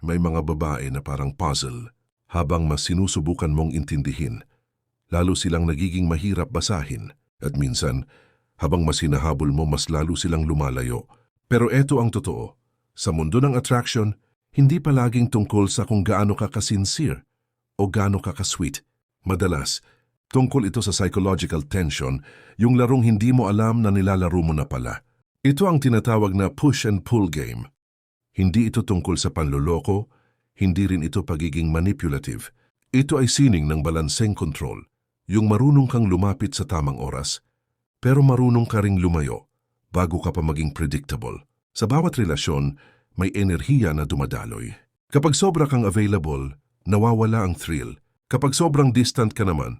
May mga babae na parang puzzle. Habang mas sinusubukan mong intindihin, lalo silang nagiging mahirap basahin. At minsan, habang mas hinahabol mo, mas lalo silang lumalayo. Pero eto ang totoo. Sa mundo ng attraction, hindi palaging tungkol sa kung gaano ka ka-sincere o gaano ka ka-sweet. Madalas, tungkol ito sa psychological tension, yung larong hindi mo alam na nilalaro mo na pala. Ito ang tinatawag na push and pull game. Hindi ito tungkol sa panloloko, hindi rin ito pagiging manipulative. Ito ay sining ng balanseng control, yung marunong kang lumapit sa tamang oras, pero marunong ka ring lumayo bago ka pa maging predictable. Sa bawat relasyon, may enerhiya na dumadaloy. Kapag sobra kang available, nawawala ang thrill. Kapag sobrang distant ka naman,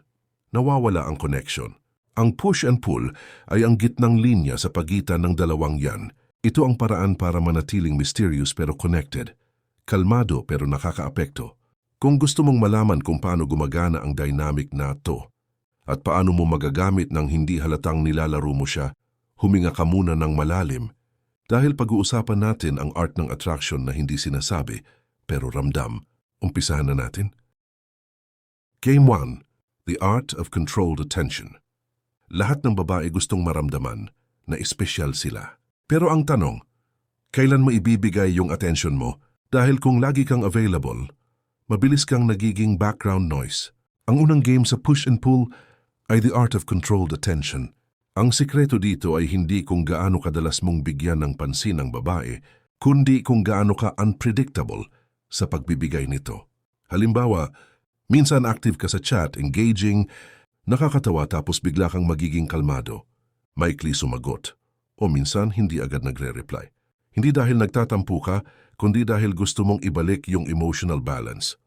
nawawala ang connection. Ang push and pull ay ang gitnang linya sa pagitan ng dalawang yan. Ito ang paraan para manatiling mysterious pero connected, kalmado pero nakakaapekto. Kung gusto mong malaman kung paano gumagana ang dynamic na to at paano mo magagamit ng hindi halatang nilalaro mo siya, huminga ka muna ng malalim dahil pag-uusapan natin ang art ng attraction na hindi sinasabi pero ramdam. Umpisahan na natin. Game 1. The Art of Controlled Attention. Lahat ng babae gustong maramdaman na espesyal sila. Pero ang tanong, kailan mo ibibigay yung attention mo? Dahil kung lagi kang available, mabilis kang nagiging background noise. Ang unang game sa push and pull ay The Art of Controlled Attention. Ang sikreto dito ay hindi kung gaano kadalas mong bigyan ng pansin ang babae, kundi kung gaano ka unpredictable sa pagbibigay nito. Halimbawa, minsan active ka sa chat, engaging, nakakatawa tapos bigla kang magiging kalmado, maikli sumagot, o minsan hindi agad nagre-reply. Hindi dahil nagtatampo ka, kundi dahil gusto mong ibalik yung emotional balance.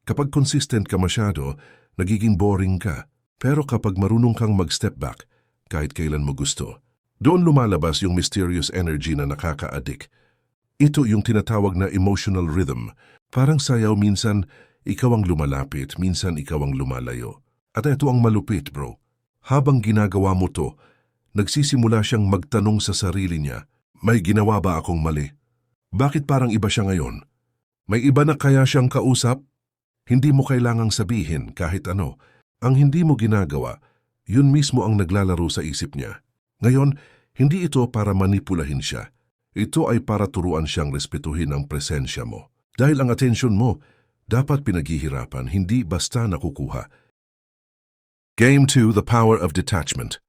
Kapag consistent ka masyado, nagiging boring ka. Pero kapag marunong kang mag-step back, kahit kailan mo gusto, doon lumalabas yung mysterious energy na nakaka-addict. Ito yung tinatawag na emotional rhythm. Parang sayaw, minsan ikaw ang lumalapit, minsan ikaw ang lumalayo. At ito ang malupit, bro. Habang ginagawa mo to, nagsisimula siyang magtanong sa sarili niya, may ginawa ba akong mali? Bakit parang iba siya ngayon? May iba na kaya siyang kausap? Hindi mo kailangang sabihin kahit ano. Ang hindi mo ginagawa, yun mismo ang naglalaro sa isip niya. Ngayon, hindi ito para manipulahin siya. Ito ay para turuan siyang respetuhin ang presensya mo. Dahil ang atensyon mo, dapat pinaghihirapan, hindi basta nakukuha. Game 2, The Power of Detachment.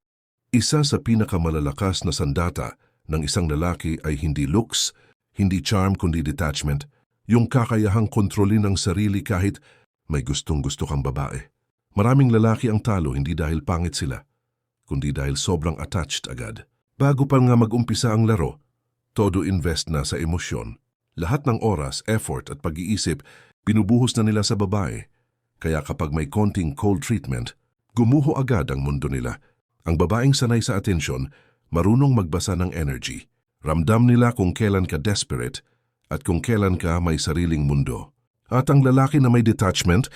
Isa sa pinakamalalakas na sandata ng isang lalaki ay hindi looks, hindi charm kundi detachment, yung kakayahang kontrolin ang sarili kahit may gustong-gusto kang babae. Maraming lalaki ang talo hindi dahil pangit sila, kundi dahil sobrang attached agad. Bago pa nga mag-umpisa ang laro, todo invest na sa emosyon. Lahat ng oras, effort at pag-iisip, binubuhos na nila sa babae. Kaya kapag may konting cold treatment, gumuho agad ang mundo nila. Ang babaeng sanay sa atensyon, marunong magbasa ng energy. Ramdam nila kung kailan ka desperate at kung kailan ka may sariling mundo. At ang lalaki na may detachment,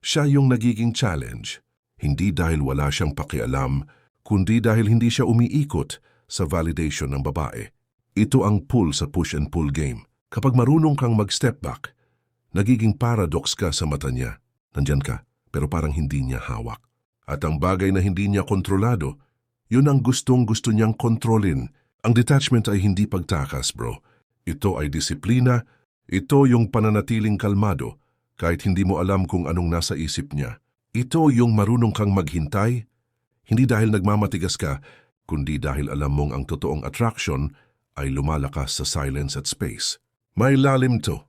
siya yung nagiging challenge. Hindi dahil wala siyang pakialam, kundi dahil hindi siya umiikot sa validation ng babae. Ito ang pull sa push and pull game. Kapag marunong kang mag-step back, nagiging paradox ka sa mata niya. Nandyan ka, pero parang hindi niya hawak. At ang bagay na hindi niya kontrolado, yun ang gustong-gusto niyang kontrolin. Ang detachment ay hindi pagtakas, bro. Ito ay disiplina. Ito yung pananatiling kalmado kahit hindi mo alam kung anong nasa isip niya. Ito yung marunong kang maghintay, hindi dahil nagmamatigas ka, kundi dahil alam mong ang totoong attraction ay lumalakas sa silence at space. May lalim to.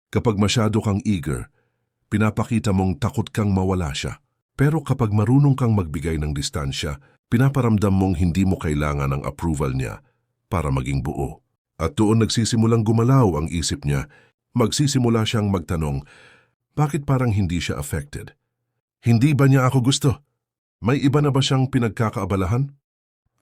Kapag masyado kang eager, pinapakita mong takot kang mawala siya. Pero kapag marunong kang magbigay ng distansya, pinaparamdam mong hindi mo kailangan ng approval niya para maging buo. At doon nagsisimulang gumalaw ang isip niya, magsisimula siyang magtanong, bakit parang hindi siya affected? Hindi ba niya ako gusto? May iba na ba siyang pinagkakaabalahan?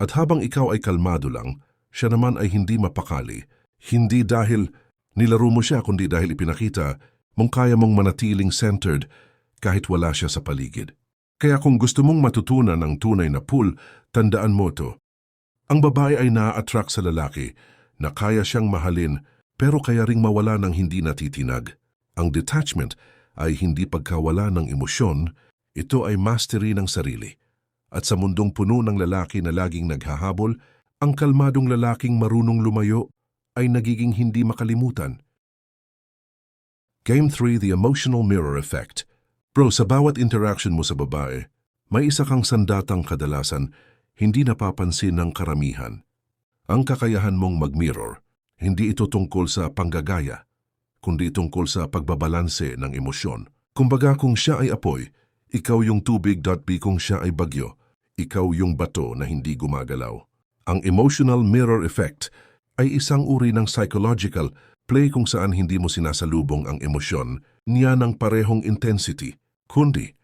At habang ikaw ay kalmado lang, siya naman ay hindi mapakali. Hindi dahil nilaro mo siya, kundi dahil ipinakita mong kaya mong manatiling centered kahit wala siya sa paligid. Kaya kung gusto mong matutunan ang tunay na pull, tandaan mo to. Ang babae ay na-attract sa lalaki na kaya siyang mahalin pero kaya ring mawala ng hindi natitinag. Ang detachment ay hindi pagkawala ng emosyon, ito ay mastery ng sarili. At sa mundong puno ng lalaki na laging naghahabol, ang kalmadong lalaking marunong lumayo ay nagiging hindi makalimutan. Game 3, The Emotional Mirror Effect. Bro, sa bawat interaction mo sa babae, may isa kang sandatang kadalasan hindi napapansin ng karamihan. Ang kakayahan mong mag-mirror, hindi ito tungkol sa panggagaya, kundi tungkol sa pagbabalanse ng emosyon. Kumbaga kung siya ay apoy, ikaw yung tubig. Kung siya ay bagyo, ikaw yung bato na hindi gumagalaw. Ang emotional mirror effect ay isang uri ng psychological play kung saan hindi mo sinasalubong ang emosyon niya ng parehong intensity, kundi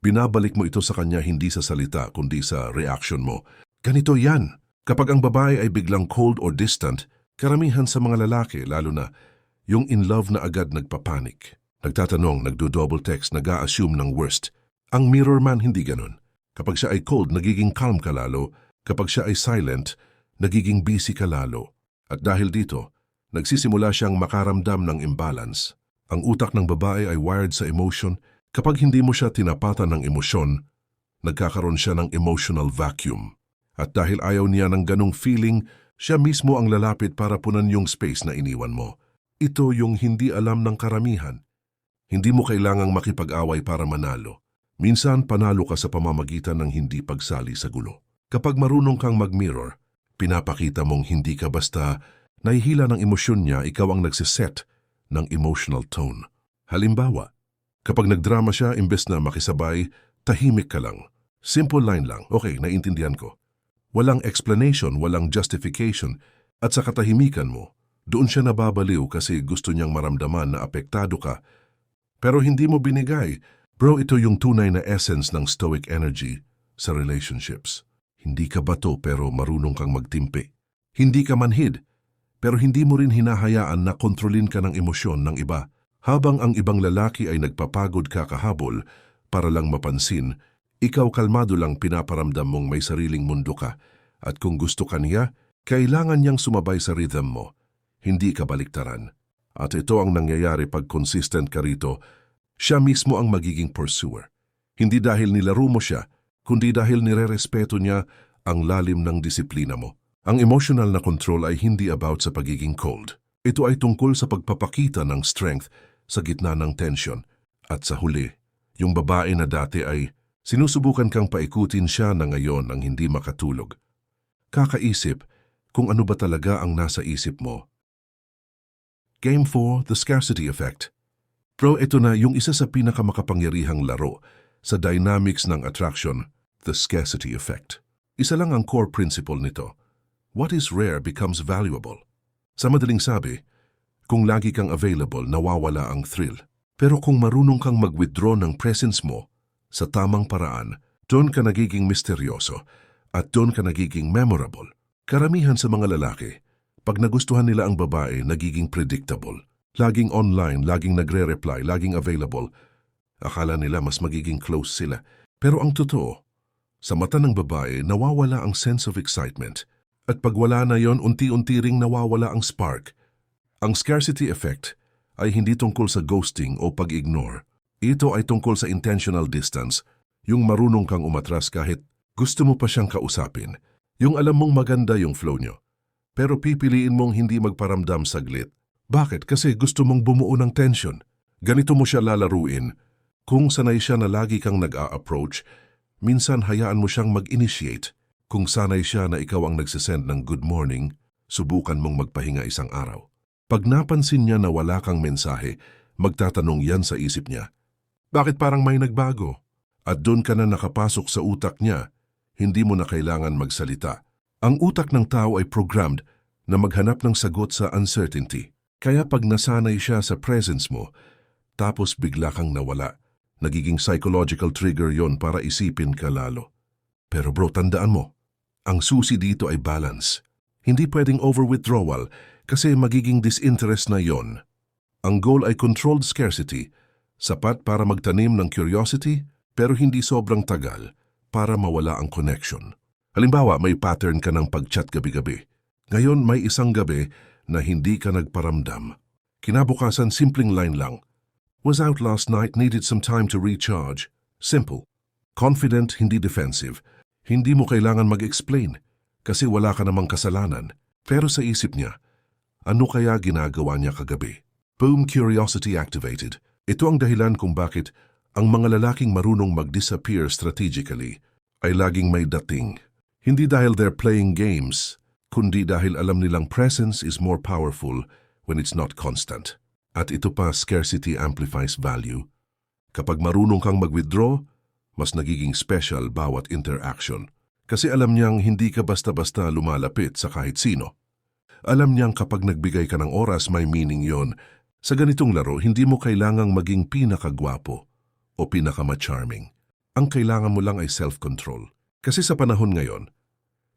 binabalik mo ito sa kanya hindi sa salita kundi sa reaction mo. Ganito yan. Kapag ang babae ay biglang cold or distant, karamihan sa mga lalaki, lalo na yung in love na agad nagpapanik. Nagtatanong, nagdo-double text, nag-a-assume ng worst. Ang mirror man hindi ganun. Kapag siya ay cold, nagiging calm ka lalo. Kapag siya ay silent, nagiging busy ka lalo. At dahil dito, nagsisimula siyang makaramdam ng imbalance. Ang utak ng babae ay wired sa emotion. Kapag hindi mo siya tinapatan ng emosyon, nagkakaroon siya ng emotional vacuum. At dahil ayaw niya ng ganong feeling, siya mismo ang lalapit para punan yung space na iniwan mo. Ito yung hindi alam ng karamihan. Hindi mo kailangang makipag-away para manalo. Minsan panalo ka sa pamamagitan ng hindi pagsali sa gulo. Kapag marunong kang mag-mirror, pinapakita mong hindi ka basta nahihila ng emosyon niya, ikaw ang nagsiset ng emotional tone. Halimbawa, kapag nagdrama siya, imbes na makisabay, tahimik ka lang. Simple line lang, okay, naiintindihan ko. Walang explanation, walang justification, at sa katahimikan mo, doon siya nababaliw kasi gusto niyang maramdaman na apektado ka. Pero hindi mo binigay. Bro, ito yung tunay na essence ng stoic energy sa relationships. Hindi ka bato pero marunong kang magtimpi. Hindi ka manhid, pero hindi mo rin hinahayaan na kontrolin ka ng emosyon ng iba. Habang ang ibang lalaki ay nagpapagod kakahabol para lang mapansin, ikaw kalmado lang pinaparamdam mong may sariling mundo ka. At kung gusto ka niya, kailangan niyang sumabay sa rhythm mo. Hindi ka baliktaran. At ito ang nangyayari pag consistent ka rito, siya mismo ang magiging pursuer. Hindi dahil nilaro mo siya, kundi dahil nirerespeto niya ang lalim ng disiplina mo. Ang emotional na control ay hindi about sa pagiging cold. Ito ay tungkol sa pagpapakita ng strength sa gitna ng tension. At sa huli, yung babae na dati ay sinusubukan kang paikutin siya na ngayon ang hindi makatulog. Kakaisip kung ano ba talaga ang nasa isip mo. Game 4, The Scarcity Effect. Bro, ito na yung isa sa pinakamakapangyarihang laro sa dynamics ng attraction, the scarcity effect. Isa lang ang core principle nito. What is rare becomes valuable. Sa madaling sabi, kung lagi kang available, nawawala ang thrill. Pero kung marunong kang mag-withdraw ng presence mo sa tamang paraan, doon ka nagiging misteryoso at doon ka nagiging memorable. Karamihan sa mga lalaki, pag nagustuhan nila ang babae, nagiging predictable. Laging online, laging nagre-reply, laging available. Akala nila mas magiging close sila. Pero ang totoo, sa mata ng babae, nawawala ang sense of excitement. At pag wala na yon, unti-unti ring nawawala ang spark. Ang scarcity effect ay hindi tungkol sa ghosting o pag-ignore. Ito ay tungkol sa intentional distance, yung marunong kang umatras kahit gusto mo pa siyang kausapin. Yung alam mong maganda yung flow nyo. Pero pipiliin mong hindi magparamdam saglit. Bakit? Kasi gusto mong bumuo ng tension. Ganito mo siya lalaruin. Kung sanay siya na lagi kang nag-a-approach, minsan hayaan mo siyang mag-initiate. Kung sanay siya na ikaw ang nagsisend ng good morning, subukan mong magpahinga isang araw. Pag napansin niya na wala kang mensahe, magtatanong yan sa isip niya. Bakit parang may nagbago? At doon ka na nakapasok sa utak niya, hindi mo na kailangan magsalita. Ang utak ng tao ay programmed na maghanap ng sagot sa uncertainty. Kaya pag nasanay siya sa presence mo, tapos bigla kang nawala, nagiging psychological trigger yon para isipin ka lalo. Pero bro, tandaan mo, ang susi dito ay balance. Hindi pwedeng over-withdrawal kasi magiging disinterest na yon. Ang goal ay controlled scarcity, sapat para magtanim ng curiosity pero hindi sobrang tagal para mawala ang connection. Halimbawa, may pattern ka ng pag-chat gabi-gabi. Ngayon may isang gabi na hindi ka nagparamdam. Kinabukasan simpleng line lang. Was out last night, needed some time to recharge. Simple. Confident, hindi defensive. Hindi mo kailangan mag-explain kasi wala ka namang kasalanan. Pero sa isip niya, ano kaya ginagawa niya kagabi? Boom, curiosity activated. Ito ang dahilan kung bakit ang mga lalaking marunong mag-disappear strategically ay laging may dating. Hindi dahil they're playing games, kundi dahil alam nilang presence is more powerful when it's not constant. At ito pa, scarcity amplifies value. Kapag marunong kang mag-withdraw, mas nagiging special bawat interaction. Kasi alam niyang hindi ka basta-basta lumalapit sa kahit sino. Alam niyang kapag nagbigay ka ng oras, may meaning yon. Sa ganitong laro, hindi mo kailangang maging pinakagwapo o pinakama-charming. Ang kailangan mo lang ay self-control. Kasi sa panahon ngayon,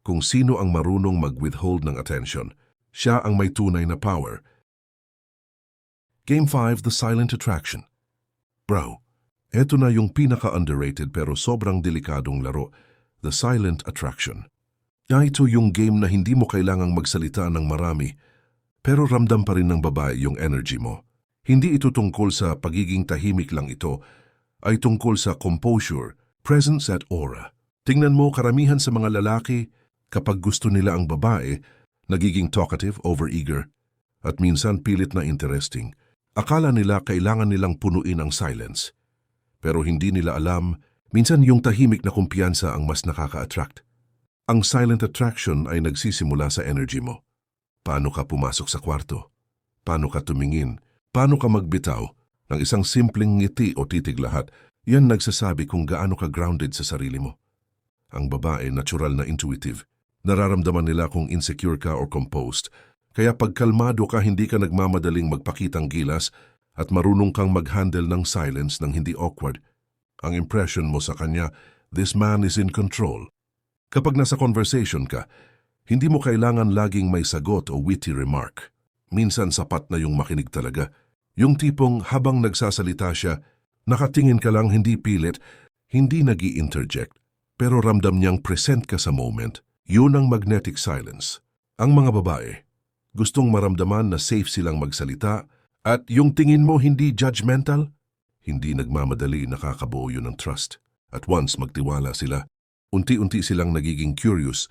kung sino ang marunong mag-withhold ng attention, siya ang may tunay na power. Game 5, The Silent Attraction. Bro, eto na yung pinaka-underrated pero sobrang delikadong laro, The Silent Attraction. Ito yung game na hindi mo kailangang magsalita ng marami, pero ramdam pa rin ng babae yung energy mo. Hindi ito tungkol sa pagiging tahimik lang ito, ay tungkol sa composure, presence at aura. Tingnan mo, karamihan sa mga lalaki, kapag gusto nila ang babae, nagiging talkative, overeager, at minsan pilit na interesting. Akala nila kailangan nilang punuin ang silence. Pero hindi nila alam, minsan yung tahimik na kumpiyansa ang mas nakaka-attract. Ang silent attraction ay nagsisimula sa energy mo. Paano ka pumasok sa kwarto? Paano ka tumingin? Paano ka magbitaw? Ng isang simpleng ngiti o titig lahat, yan nagsasabi kung gaano ka grounded sa sarili mo. Ang babae, natural na intuitive. Nararamdaman nila kung insecure ka or composed. Kaya pag kalmado ka, hindi ka nagmamadaling magpakitang gilas at marunong kang mag-handle ng silence ng hindi awkward. Ang impression mo sa kanya, this man is in control. Kapag nasa conversation ka, hindi mo kailangan laging may sagot o witty remark. Minsan sapat na yung makinig talaga. Yung tipong habang nagsasalita siya, nakatingin ka lang, hindi pilit, hindi nag-i-interject, pero ramdam niyang present ka sa moment. Yun ang magnetic silence. Ang mga babae, gustong maramdaman na safe silang magsalita at yung tingin mo hindi judgmental, hindi nagmamadali, nakakabuo yun ng trust. At once magtiwala sila, unti-unti silang nagiging curious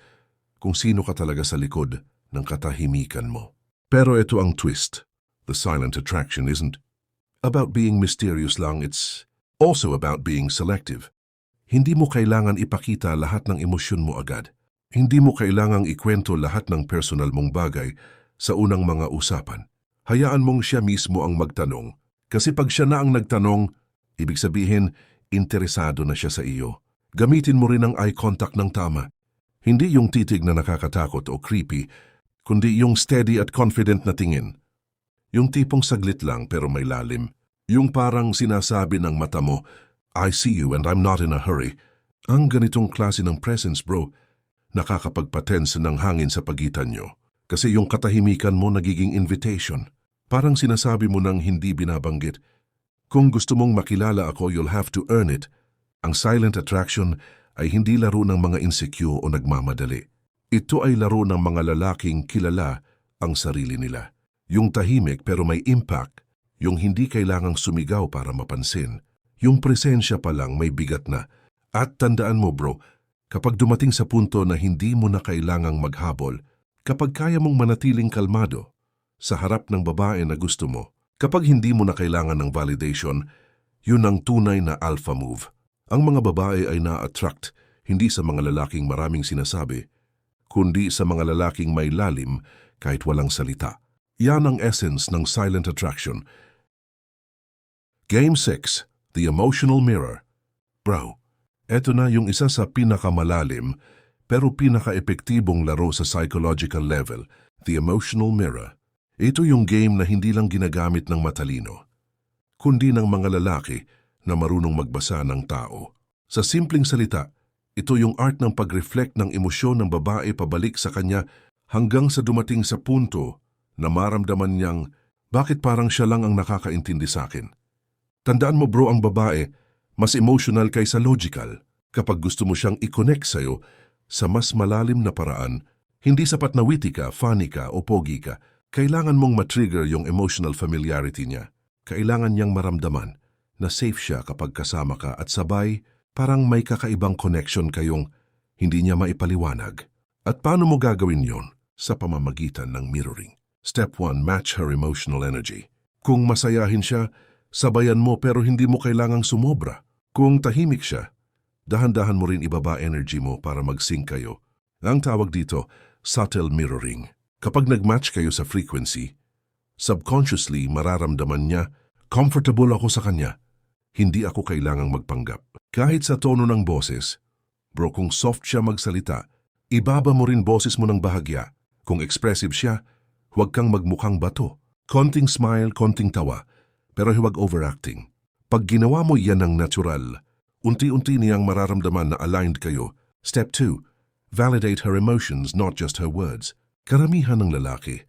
kung sino ka talaga sa likod ng katahimikan mo. Pero ito ang twist. The silent attraction isn't about being mysterious lang, it's also about being selective. Hindi mo kailangan ipakita lahat ng emosyon mo agad. Hindi mo kailangang ikwento lahat ng personal mong bagay sa unang mga usapan. Hayaan mong siya mismo ang magtanong. Kasi pag siya na ang nagtanong, ibig sabihin, interesado na siya sa iyo. Gamitin mo rin ang eye contact ng tama. Hindi yung titig na nakakatakot o creepy, kundi yung steady at confident na tingin. Yung tipong saglit lang pero may lalim. Yung parang sinasabi ng mata mo, I see you and I'm not in a hurry. Ang ganitong klase ng presence, bro, nakakapagpatense ng hangin sa pagitan nyo. Kasi yung katahimikan mo nagiging invitation. Parang sinasabi mo nang hindi binabanggit. Kung gusto mong makilala ako, you'll have to earn it. Ang silent attraction ay hindi laro ng mga insecure o nagmamadali. Ito ay laro ng mga lalaking kilala ang sarili nila. Yung tahimik pero may impact. Yung hindi kailangang sumigaw para mapansin. Yung presensya pa lang may bigat na. At tandaan mo, bro, kapag dumating sa punto na hindi mo na kailangang maghabol, kapag kaya mong manatiling kalmado sa harap ng babae na gusto mo, kapag hindi mo na kailangan ng validation, yun ang tunay na alpha move. Ang mga babae ay na-attract hindi sa mga lalaking maraming sinasabi, kundi sa mga lalaking may lalim kahit walang salita. Yan ang essence ng silent attraction. Game 6, The Emotional Mirror. Bro, eto na yung isa sa pinakamalalim pero pinaka-epektibong laro sa psychological level, the emotional mirror. Ito yung game na hindi lang ginagamit ng matalino, kundi ng mga lalaki na marunong magbasa ng tao. Sa simpleng salita, ito yung art ng pag-reflect ng emosyon ng babae pabalik sa kanya hanggang sa dumating sa punto na maramdaman niyang bakit parang siya lang ang nakakaintindi sa akin. Tandaan mo, bro, ang babae, mas emotional kaysa logical. Kapag gusto mo siyang i-connect sa'yo, sa mas malalim na paraan, hindi sapat na witty ka, funny ka o pogi ka. Kailangan mong matrigger yung emotional familiarity niya. Kailangan niyang maramdaman na safe siya kapag kasama ka at sabay parang may kakaibang connection kayong hindi niya maipaliwanag. At paano mo gagawin yon? Sa pamamagitan ng mirroring. Step 1, match her emotional energy. Kung masayahin siya, sabayan mo pero hindi mo kailangang sumobra. Kung tahimik siya, dahan-dahan mo rin ibaba energy mo para mag-sync kayo. Ang tawag dito, subtle mirroring. Kapag nag-match kayo sa frequency, subconsciously mararamdaman niya, comfortable ako sa kanya. Hindi ako kailangang magpanggap. Kahit sa tono ng boses, bro, kung soft siya magsalita, ibaba mo rin boses mo ng bahagya. Kung expressive siya, huwag kang magmukhang bato. Konting smile, konting tawa, pero huwag overacting. Pag ginawa mo yan ng natural, unti-unti niyang mararamdaman na aligned kayo. Step 2, validate her emotions, not just her words. Karamihan ng lalaki,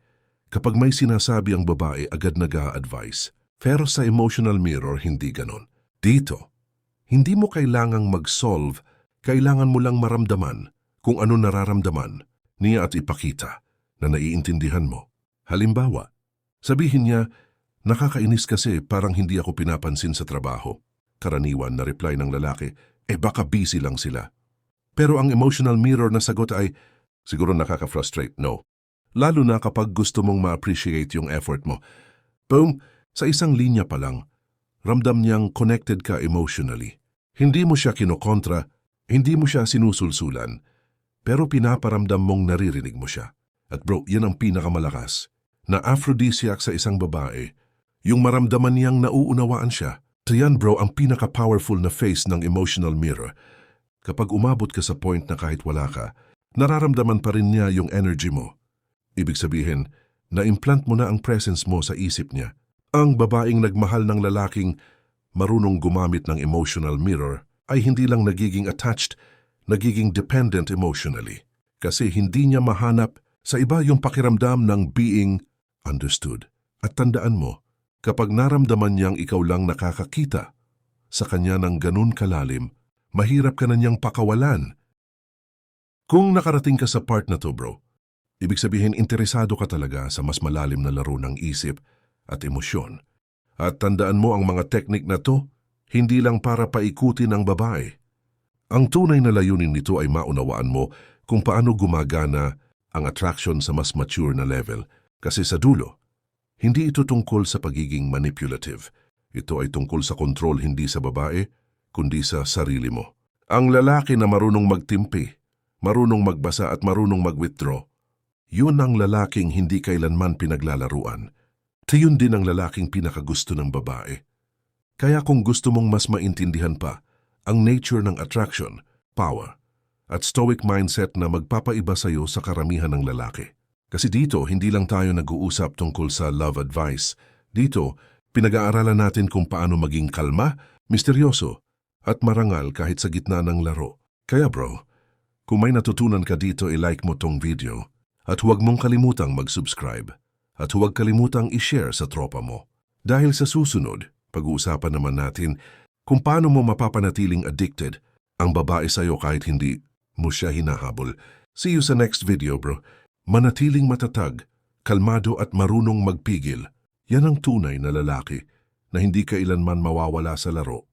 kapag may sinasabi ang babae, agad nag-a-advise. Pero sa emotional mirror, hindi ganon. Dito, hindi mo kailangang mag-solve, kailangan mo lang maramdaman kung ano nararamdaman niya at ipakita na naiintindihan mo. Halimbawa, sabihin niya, nakakainis kasi parang hindi ako pinapansin sa trabaho. Karaniwan na reply ng lalaki, baka busy lang sila. Pero ang emotional mirror na sagot ay, siguro nakaka-frustrate, no. Lalo na kapag gusto mong ma-appreciate yung effort mo. Boom, sa isang linya pa lang, ramdam niyang connected ka emotionally. Hindi mo siya kinokontra, hindi mo siya sinusulsulan, pero pinaparamdam mong naririnig mo siya. At bro, yan ang pinakamalakas na aphrodisiac sa isang babae, yung maramdaman niyang nauunawaan siya. Yan bro, ang pinaka-powerful na face ng emotional mirror. Kapag umabot ka sa point na kahit wala ka, nararamdaman pa rin niya yung energy mo. Ibig sabihin, na-implant mo na ang presence mo sa isip niya. Ang babaeng nagmahal ng lalaking marunong gumamit ng emotional mirror ay hindi lang nagiging attached, nagiging dependent emotionally. Kasi hindi niya mahanap sa iba yung pakiramdam ng being understood. At tandaan mo, kapag naramdaman niyang ikaw lang nakakakita sa kanya ng ganun kalalim, mahirap ka na niyang pakawalan. Kung nakarating ka sa part na to bro, ibig sabihin interesado ka talaga sa mas malalim na laro ng isip at emosyon. At tandaan mo ang mga teknik na to, hindi lang para paikutin ang babae. Ang tunay na layunin nito ay maunawaan mo kung paano gumagana ang attraction sa mas mature na level. Kasi sa dulo, hindi ito tungkol sa pagiging manipulative. Ito ay tungkol sa control hindi sa babae, kundi sa sarili mo. Ang lalaki na marunong magtimpi, marunong magbasa at marunong mag-withdraw, yun ang lalaking hindi kailanman pinaglalaruan. Yun din ang lalaking pinakagusto ng babae. Kaya kung gusto mong mas maintindihan pa ang nature ng attraction, power, at stoic mindset na magpapaiba sa iyo sa karamihan ng lalaki. Kasi dito, hindi lang tayo nag-uusap tungkol sa love advice. Dito, pinag-aaralan natin kung paano maging kalma, misteryoso, at marangal kahit sa gitna ng laro. Kaya bro, kung may natutunan ka dito, i-like mo tong video. At huwag mong kalimutang mag-subscribe. At huwag kalimutang i-share sa tropa mo. Dahil sa susunod, pag-uusapan naman natin kung paano mo mapapanatiling addicted ang babae sa'yo kahit hindi mo siya hinahabol. See you sa next video bro. Manatiling matatag, kalmado at marunong magpigil. Yan ang tunay na lalaki na hindi kailanman mawawala sa laro.